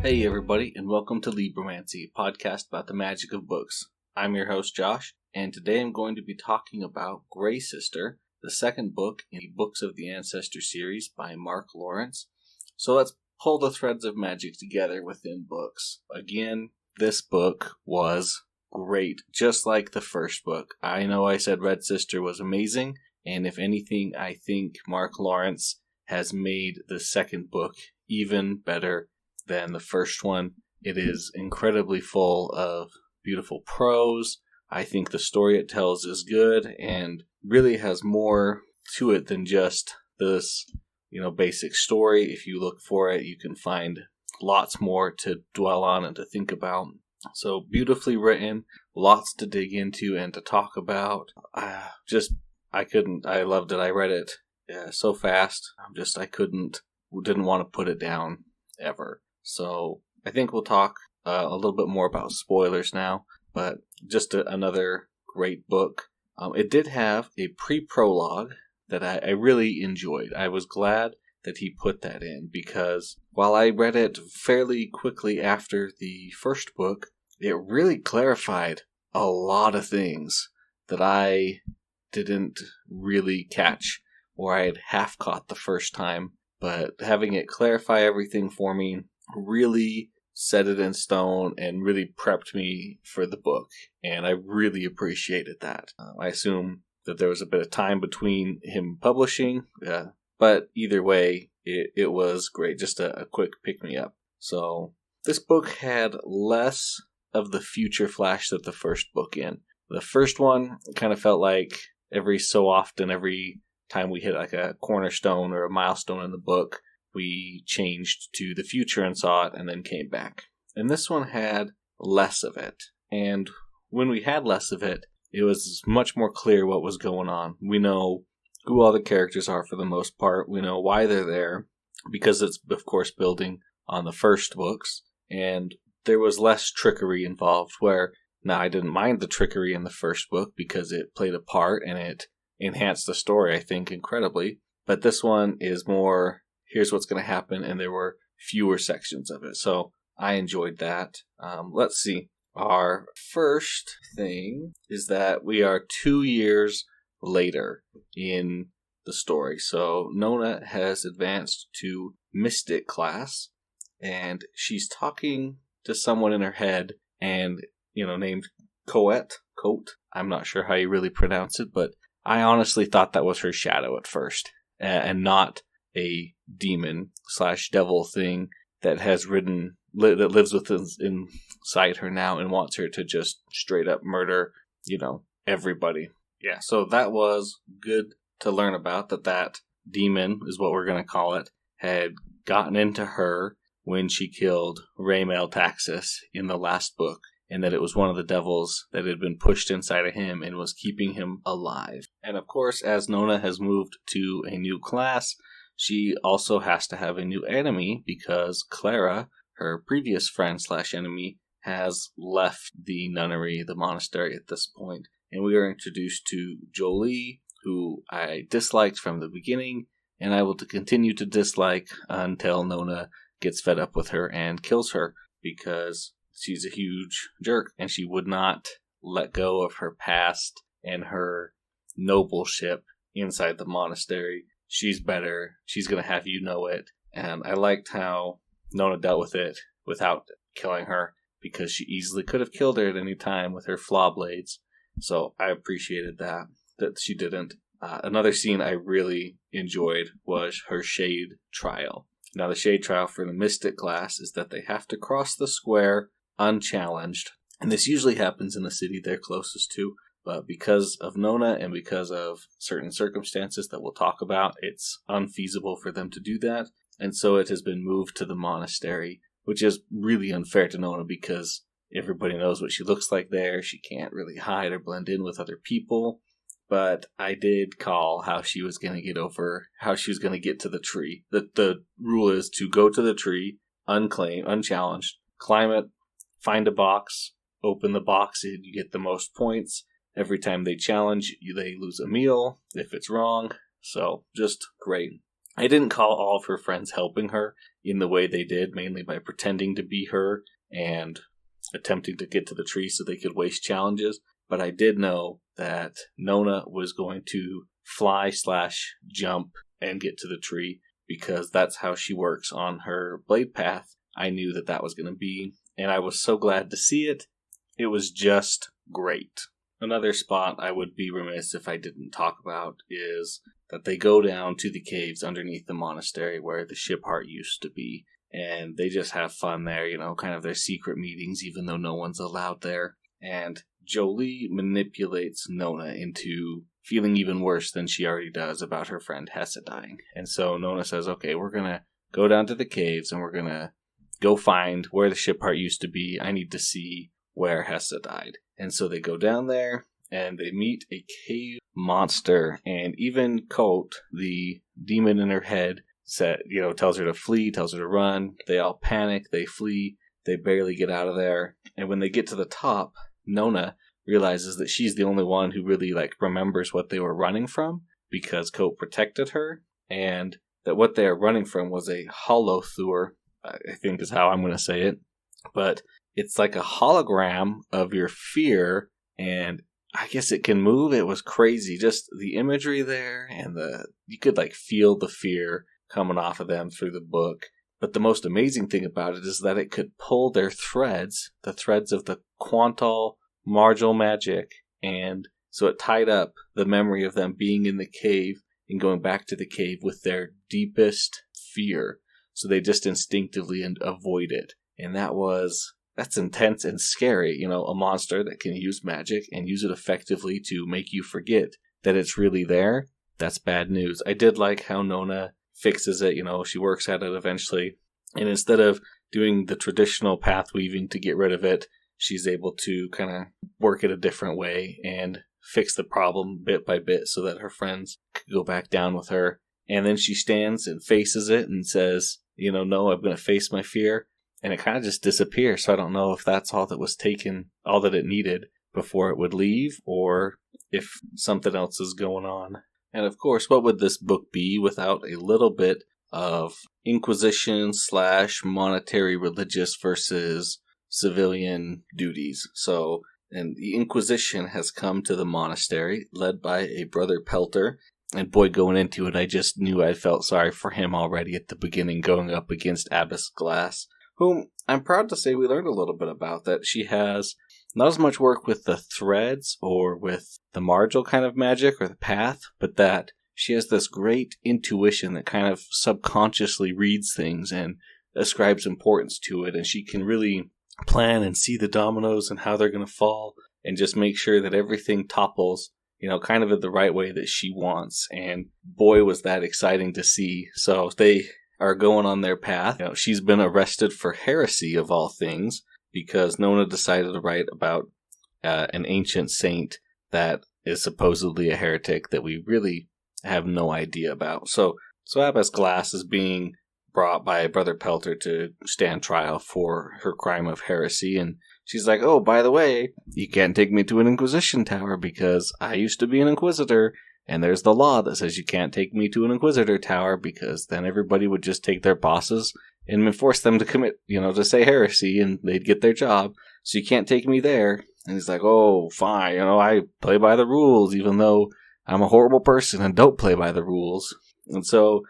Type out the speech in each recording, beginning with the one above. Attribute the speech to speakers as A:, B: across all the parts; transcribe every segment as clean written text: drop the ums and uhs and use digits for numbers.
A: Hey everybody, and welcome to Libromancy, a podcast about the magic of books. I'm your host Josh, and today I'm going to be talking about Grey Sister, the second book in the Books of the Ancestor series by Mark Lawrence. So let's pull the threads of magic together within books. Again, this book was great, just like the first book. I know I said Red Sister was amazing, and if anything, I think Mark Lawrence has made the second book even better than the first one. It is incredibly full of beautiful prose. I think the story it tells is good and really has more to it than just this, basic story. If you look for it, you can find lots more to dwell on and to think about. So beautifully written, lots to dig into and to talk about. I loved it. I read it so fast. Didn't want to put it down ever. So I think we'll talk a little bit more about spoilers now, but just another great book. It did have a pre-prologue that I really enjoyed. I was glad that he put that in because while I read it fairly quickly after the first book, it really clarified a lot of things that I didn't really catch or I had half caught the first time. But having it clarify everything for me really set it in stone and really prepped me for the book. And I really appreciated that. I assume that there was a bit of time between him publishing, but either way, it was great. Just a quick pick-me-up. So this book had less of the future flash that the first book in. The first one kind of felt like every so often, every time we hit like a cornerstone or a milestone in the book, we changed to the future and saw it and then came back. And this one had less of it. And when we had less of it, it was much more clear what was going on. We know who all the characters are for the most part. We know why they're there because it's, of course, building on the first books. And there was less trickery involved where, now I didn't mind the trickery in the first book because it played a part and it enhanced the story, I think, incredibly. But this one is more, here's what's going to happen, and there were fewer sections of it. So I enjoyed that. Let's see. Our first thing is that we are 2 years later in the story. So Nona has advanced to Mystic class, and she's talking to someone in her head, and, named Coet. I'm not sure how you really pronounce it, but I honestly thought that was her shadow at first, and not a demon/devil thing that has that lives inside her now and wants her to just straight up murder, everybody. Yeah, so that was good to learn about, that demon is what we're going to call it, had gotten into her when she killed Raymel Taxis in the last book, and that it was one of the devils that had been pushed inside of him and was keeping him alive. And of course, as Nona has moved to a new class, she also has to have a new enemy because Clara, her previous friend/enemy, has left the nunnery, the monastery at this point. And we are introduced to Jolie, who I disliked from the beginning, and I will continue to dislike until Nona gets fed up with her and kills her because she's a huge jerk and she would not let go of her past and her nobleship inside the monastery. She's better. She's going to have you know it. And I liked how Nona dealt with it without killing her because she easily could have killed her at any time with her flaw blades. So I appreciated that she didn't. Another scene I really enjoyed was her shade trial. Now, the shade trial for the Mystic class is that they have to cross the square unchallenged. And this usually happens in the city they're closest to. But because of Nona and because of certain circumstances that we'll talk about, it's unfeasible for them to do that. And so it has been moved to the monastery, which is really unfair to Nona because everybody knows what she looks like there. She can't really hide or blend in with other people. But I did call how she was going to get to the tree. The rule is to go to the tree, unchallenged, climb it, find a box, open the box, and you get the most points. Every time they challenge, they lose a meal if it's wrong. So, just great. I didn't call all of her friends helping her in the way they did, mainly by pretending to be her and attempting to get to the tree so they could waste challenges. But I did know that Nona was going to fly/jump and get to the tree because that's how she works on her blade path. I knew that that was going to be, and I was so glad to see it. It was just great. Another spot I would be remiss if I didn't talk about is that they go down to the caves underneath the monastery where the ship heart used to be. And they just have fun there, kind of their secret meetings, even though no one's allowed there. And Jolie manipulates Nona into feeling even worse than she already does about her friend Hessa dying. And so Nona says, okay, we're going to go down to the caves and we're going to go find where the ship heart used to be. I need to see where Hessa died. And so they go down there and they meet a cave monster. And even Colt, the demon in her head, tells her to flee, tells her to run. They all panic, they flee, they barely get out of there. And when they get to the top, Nona realizes that she's the only one who really remembers what they were running from because Colt protected her, and that what they are running from was a holothur, I think is how I'm going to say it. But it's like a hologram of your fear, and I guess it can move. It was crazy, just the imagery there, and you could feel the fear coming off of them through the book. But the most amazing thing about it is that it could pull their threads, the threads of the Quantal Marginal magic, and so it tied up the memory of them being in the cave and going back to the cave with their deepest fear. So they just instinctively avoid it. And that's intense and scary, a monster that can use magic and use it effectively to make you forget that it's really there. That's bad news. I did like how Nona fixes it, she works at it eventually. And instead of doing the traditional path weaving to get rid of it, she's able to kind of work it a different way and fix the problem bit by bit so that her friends could go back down with her. And then she stands and faces it and says, no, I'm going to face my fear. And it kind of just disappears. So I don't know if that's all that was taken, all that it needed before it would leave, or if something else is going on. And of course, what would this book be without a little bit of Inquisition / monetary religious versus civilian duties? So, and the Inquisition has come to the monastery, led by a Brother Pelter. And boy, going into it, I just knew I felt sorry for him already at the beginning, going up against Abbess Glass, whom I'm proud to say we learned a little bit about, that she has not as much work with the threads or with the marginal kind of magic or the path, but that she has this great intuition that kind of subconsciously reads things and ascribes importance to it, and she can really plan and see the dominoes and how they're going to fall and just make sure that everything topples, kind of in the right way that she wants. And boy, was that exciting to see. So they are going on their path. She's been arrested for heresy of all things because Nona decided to write about an ancient saint that is supposedly a heretic that we really have no idea about. So Abbess Glass is being brought by Brother Pelter to stand trial for her crime of heresy, and she's like, oh, by the way, you can't take me to an Inquisition tower because I used to be an Inquisitor, and there's the law that says you can't take me to an Inquisitor tower because then everybody would just take their bosses and force them to commit, to say heresy, and they'd get their job, so you can't take me there. And he's like, oh, fine, I play by the rules, even though I'm a horrible person and don't play by the rules. And so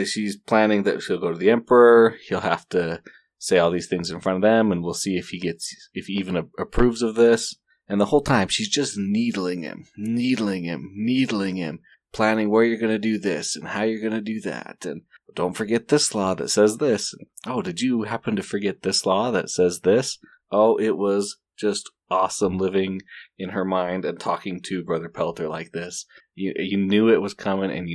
A: she's planning that she'll go to the Emperor, he'll have to say all these things in front of them, and we'll see if he even approves of this. And the whole time, she's just needling him, planning where you're going to do this and how you're going to do that. And don't forget this law that says this. Oh, did you happen to forget this law that says this? Oh, it was just awesome living in her mind and talking to Brother Pelter like this. You knew it was coming, and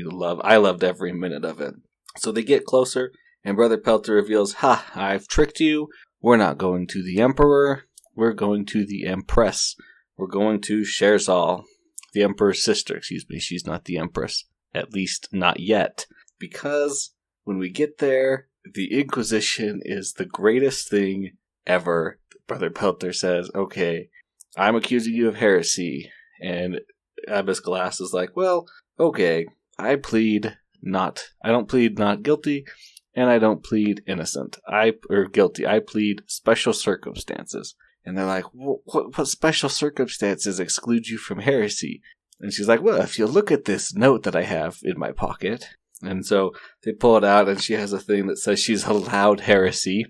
A: I loved every minute of it. So they get closer, and Brother Pelter reveals, I've tricked you. We're not going to the Emperor. We're going to the Empress. We're going to Scherzal, the Emperor's sister. Excuse me, she's not the Empress. At least not yet. Because when we get there, the Inquisition is the greatest thing ever. Brother Pelter says, okay, I'm accusing you of heresy. And Abbess Glass is like, well, okay, I plead not guilty, and I don't plead innocent. Guilty. I plead special circumstances. And they're like, what special circumstances exclude you from heresy? And she's like, well, if you look at this note that I have in my pocket. And so they pull it out, and she has a thing that says she's allowed heresy.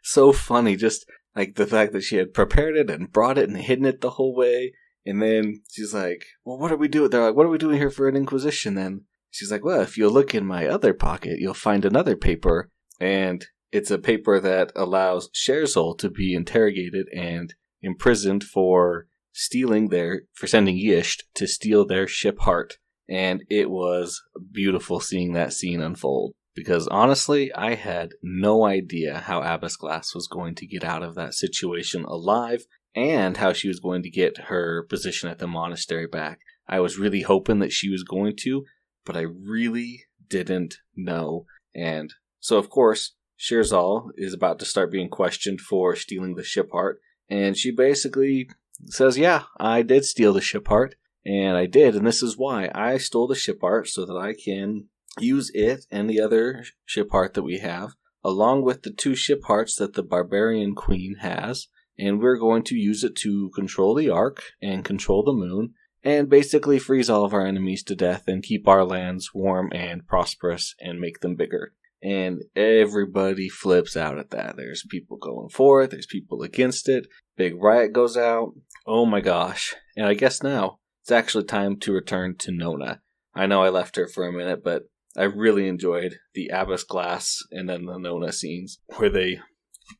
A: So funny, just like the fact that she had prepared it and brought it and hidden it the whole way. And then she's like, well, what are we doing? They're like, what are we doing here for an inquisition then? She's like, well, if you look in my other pocket, you'll find another paper. And it's a paper that allows Sherzal to be interrogated and imprisoned for sending Yisht to steal their ship Heart. And it was beautiful seeing that scene unfold. Because honestly, I had no idea how Abbess Glass was going to get out of that situation alive, and how she was going to get her position at the monastery back. I was really hoping that she was going to, but I really didn't know. And so, of course, Sherzal is about to start being questioned for stealing the ship Heart, and she basically says, yeah, I did steal the ship Heart, and I did, and this is why. I stole the ship Heart so that I can use it and the other ship Heart that we have, along with the 2 ship Hearts that the Barbarian Queen has, and we're going to use it to control the Ark and control the moon, and basically freeze all of our enemies to death and keep our lands warm and prosperous and make them bigger. And everybody flips out at that. There's people going for it, there's people against it, big riot goes out. Oh my gosh. And I guess now it's actually time to return to Nona. I know I left her for a minute, but I really enjoyed the Abbess Glass and then the Nona scenes where they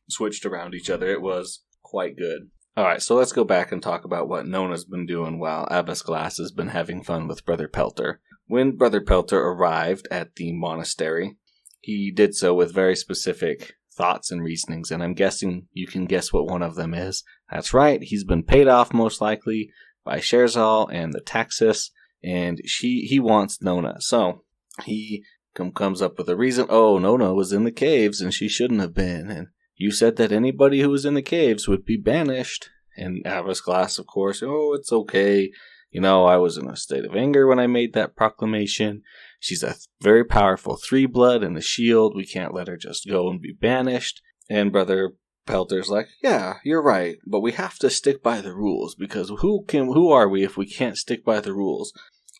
A: switched around each other. It was quite good. Alright, so let's go back and talk about what Nona's been doing while Abbess Glass has been having fun with Brother Pelter. When Brother Pelter arrived at the monastery, he did so with very specific thoughts and reasonings, and I'm guessing you can guess what one of them is. That's right, he's been paid off most likely by Sherzal and the Taxis, and he wants Nona. So he comes up with a reason. Oh, Nona was in the caves and she shouldn't have been, and you said that anybody who was in the caves would be banished. And Abbess Glass, of course, oh, it's okay. I was in a state of anger when I made that proclamation. She's a very powerful 3-blood and the shield. We can't let her just go and be banished. And Brother Pelter's like, yeah, you're right, but we have to stick by the rules, because who are we if we can't stick by the rules?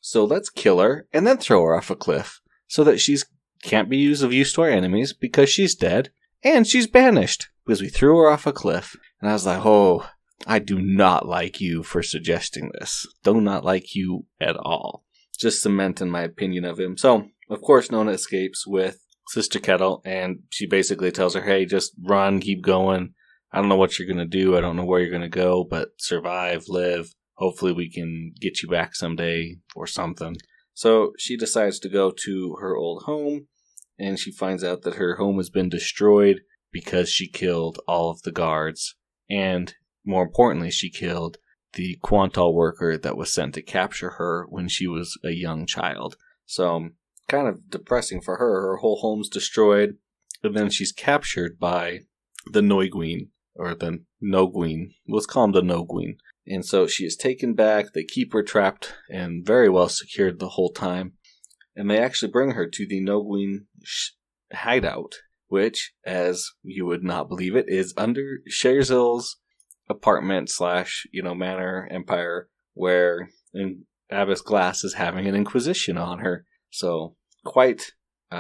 A: So let's kill her and then throw her off a cliff so that she can't be used of use to our enemies because she's dead and she's banished because we threw her off a cliff. And I was like, oh, I do not like you for suggesting this. Do not like you at all. Just cementing my opinion of him. So, of course, Nona escapes with Sister Kettle, and she basically tells her, hey, just run, keep going. I don't know what you're going to do. I don't know where you're going to go, but survive, live. Hopefully we can get you back someday or something. So she decides to go to her old home, and she finds out that her home has been destroyed because she killed all of the guards. And more importantly, she killed the Quantal worker that was sent to capture her when she was a young child. So kind of depressing for her. Her whole home's destroyed, and then she's captured by the Noiguin, or the Noguin. Let's call him the Noguin. And so she is taken back. They keep her trapped and very well secured the whole time. And they actually bring her to the Noguin hideout, which, as you would not believe it, is under Sherzal's apartment / manor empire, where Abbess Glass is having an inquisition on her. So quite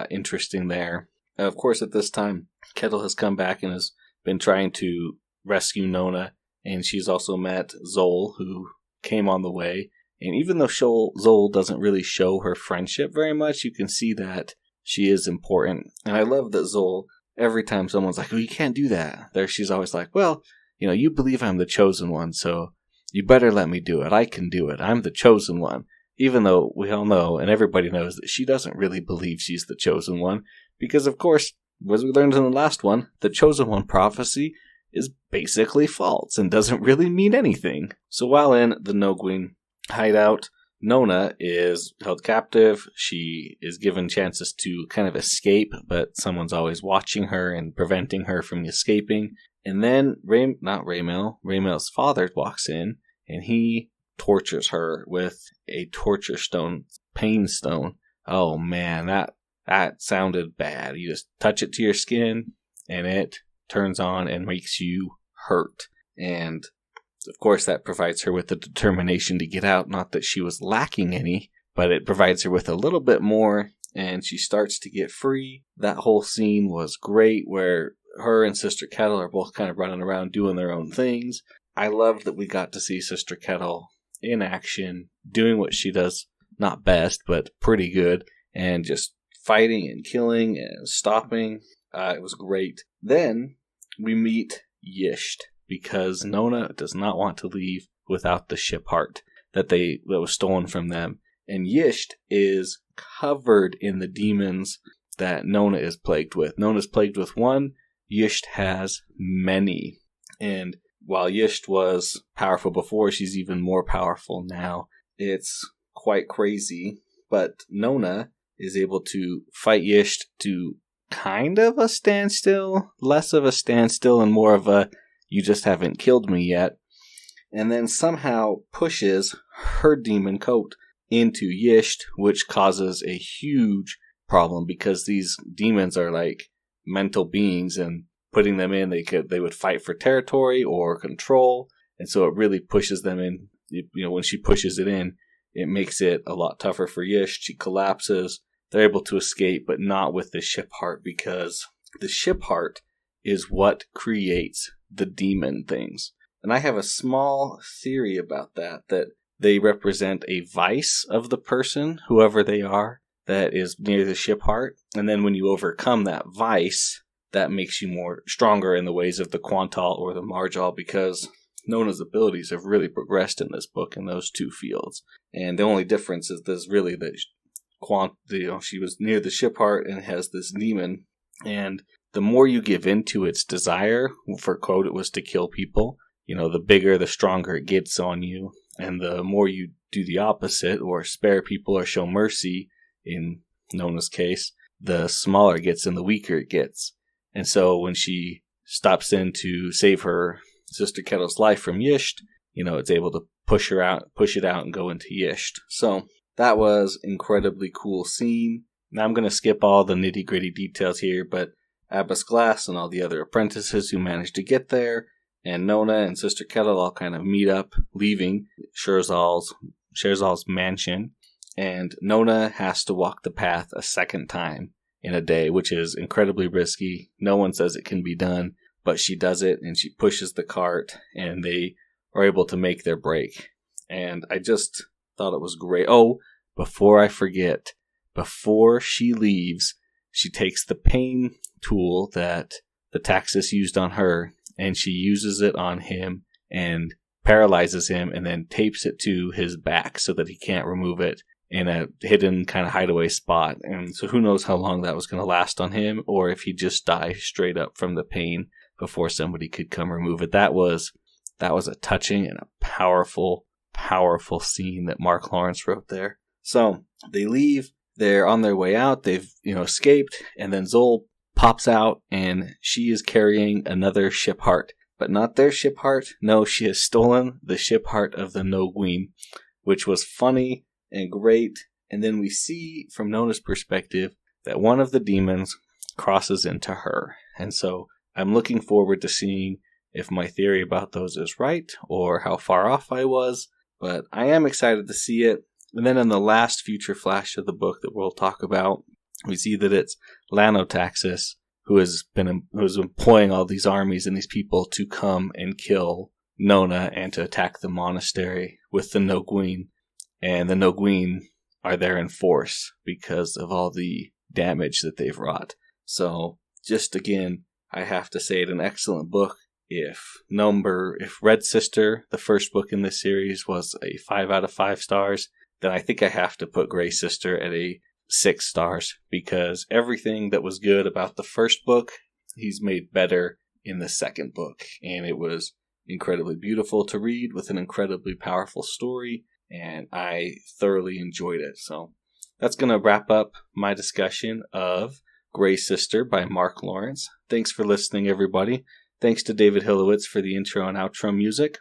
A: interesting there. Of course, at this time, Kettle has come back and has been trying to rescue Nona, and she's also met Zol, who came on the way. And even though Zol doesn't really show her friendship very much, you can see that she is important. And I love that Zol, every time someone's like, oh, you can't do that, she's always like, well, you believe I'm the chosen one, so you better let me do it. I can do it. I'm the chosen one. Even though we all know, and everybody knows, that she doesn't really believe she's the chosen one. Because, of course, as we learned in the last one, the chosen one prophecy is basically false and doesn't really mean anything. So while in the Noguin hideout, Nona is held captive. She is given chances to kind of escape, but someone's always watching her and preventing her from escaping. And then Raymel's father walks in, and he tortures her with a torture stone, pain stone, oh man, that sounded bad. You just touch it to your skin and it turns on and makes you hurt. And of course that provides her with the determination to get out. Not that she was lacking any, but it provides her with a little bit more, and she starts to get free. That whole scene was great, where her and Sister Kettle are both kind of running around doing their own things. I loved that we got to see Sister Kettle in action, doing what she does, not best, but pretty good, and just fighting and killing and stopping. It was great. Then we meet Yisht, because Nona does not want to leave without the ship heart that was stolen from them. And Yisht is covered in the demons that Nona is plagued with. Nona's plagued with one, Yisht has many. And while Yisht was powerful before, she's even more powerful now. It's quite crazy, but Nona is able to fight Yisht to kind of a standstill, less of a standstill and more of a, you just haven't killed me yet. And then somehow pushes her demon coat into Yisht, which causes a huge problem because these demons are like mental beings, and putting them in, they would fight for territory or control, and so it really pushes them in. When she pushes it in, it makes it a lot tougher for Yisht. She collapses. They're able to escape, but not with the ship heart, because the ship heart is what creates the demon things. And I have a small theory about that they represent a vice of the person, whoever they are, that is near the ship heart. And then when you overcome that vice, that makes you more stronger in the ways of the Quantal or the Marjal, because Nona's abilities have really progressed in this book in those two fields. And the only difference is this really that she was near the ship heart and has this demon. And the more you give into its desire, for quote, it was to kill people, the bigger, the stronger it gets on you. And the more you do the opposite, or spare people or show mercy, in Nona's case, the smaller it gets and the weaker it gets. And so when she stops in to save her Sister Kettle's life from Yisht, it's able to push it out and go into Yisht. So that was incredibly cool scene. Now I'm going to skip all the nitty gritty details here, but Abbas Glass and all the other apprentices who managed to get there, and Nona and Sister Kettle all kind of meet up, leaving Sherzal's mansion, and Nona has to walk the path a second time in a day, which is incredibly risky. No one says it can be done, but she does it, and she pushes the cart, and they are able to make their break. And I just thought it was great. Oh, before I forget, before she leaves, she takes the pain tool that the Taxis used on her, and she uses it on him and paralyzes him, and then tapes it to his back so that he can't remove it in a hidden kind of hideaway spot. And so who knows how long that was going to last on him, or if he'd just die straight up from the pain before somebody could come remove it. That was a touching and a powerful scene that Mark Lawrence wrote there. So they leave. They're on their way out. They've escaped, and then Zol pops out, and she is carrying another ship heart, but not their ship heart. No, she has stolen the ship heart of the Noguin, which was funny and great. And then we see from Nona's perspective that one of the demons crosses into her. And so I'm looking forward to seeing if my theory about those is right or how far off I was, but I am excited to see it. And then in the last future flash of the book that we'll talk about, we see that it's Lanotaxis who is employing all these armies and these people to come and kill Nona and to attack the monastery with the Noguin. And the Noguin are there in force because of all the damage that they've wrought. So just again, I have to say it, an excellent book. If Red Sister, the first book in this series, was a 5 out of 5 stars, then I think I have to put Grey Sister at a 6 stars, because everything that was good about the first book, he's made better in the second book. And it was incredibly beautiful to read with an incredibly powerful story, and I thoroughly enjoyed it. So that's going to wrap up my discussion of Grey Sister by Mark Lawrence. Thanks for listening, everybody. Thanks to David Hilowitz for the intro and outro music.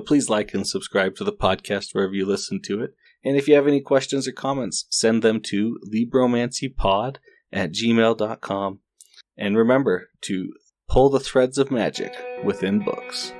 A: Please like and subscribe to the podcast wherever you listen to it. And if you have any questions or comments, send them to LibromancyPod@gmail.com. And remember to pull the threads of magic within books.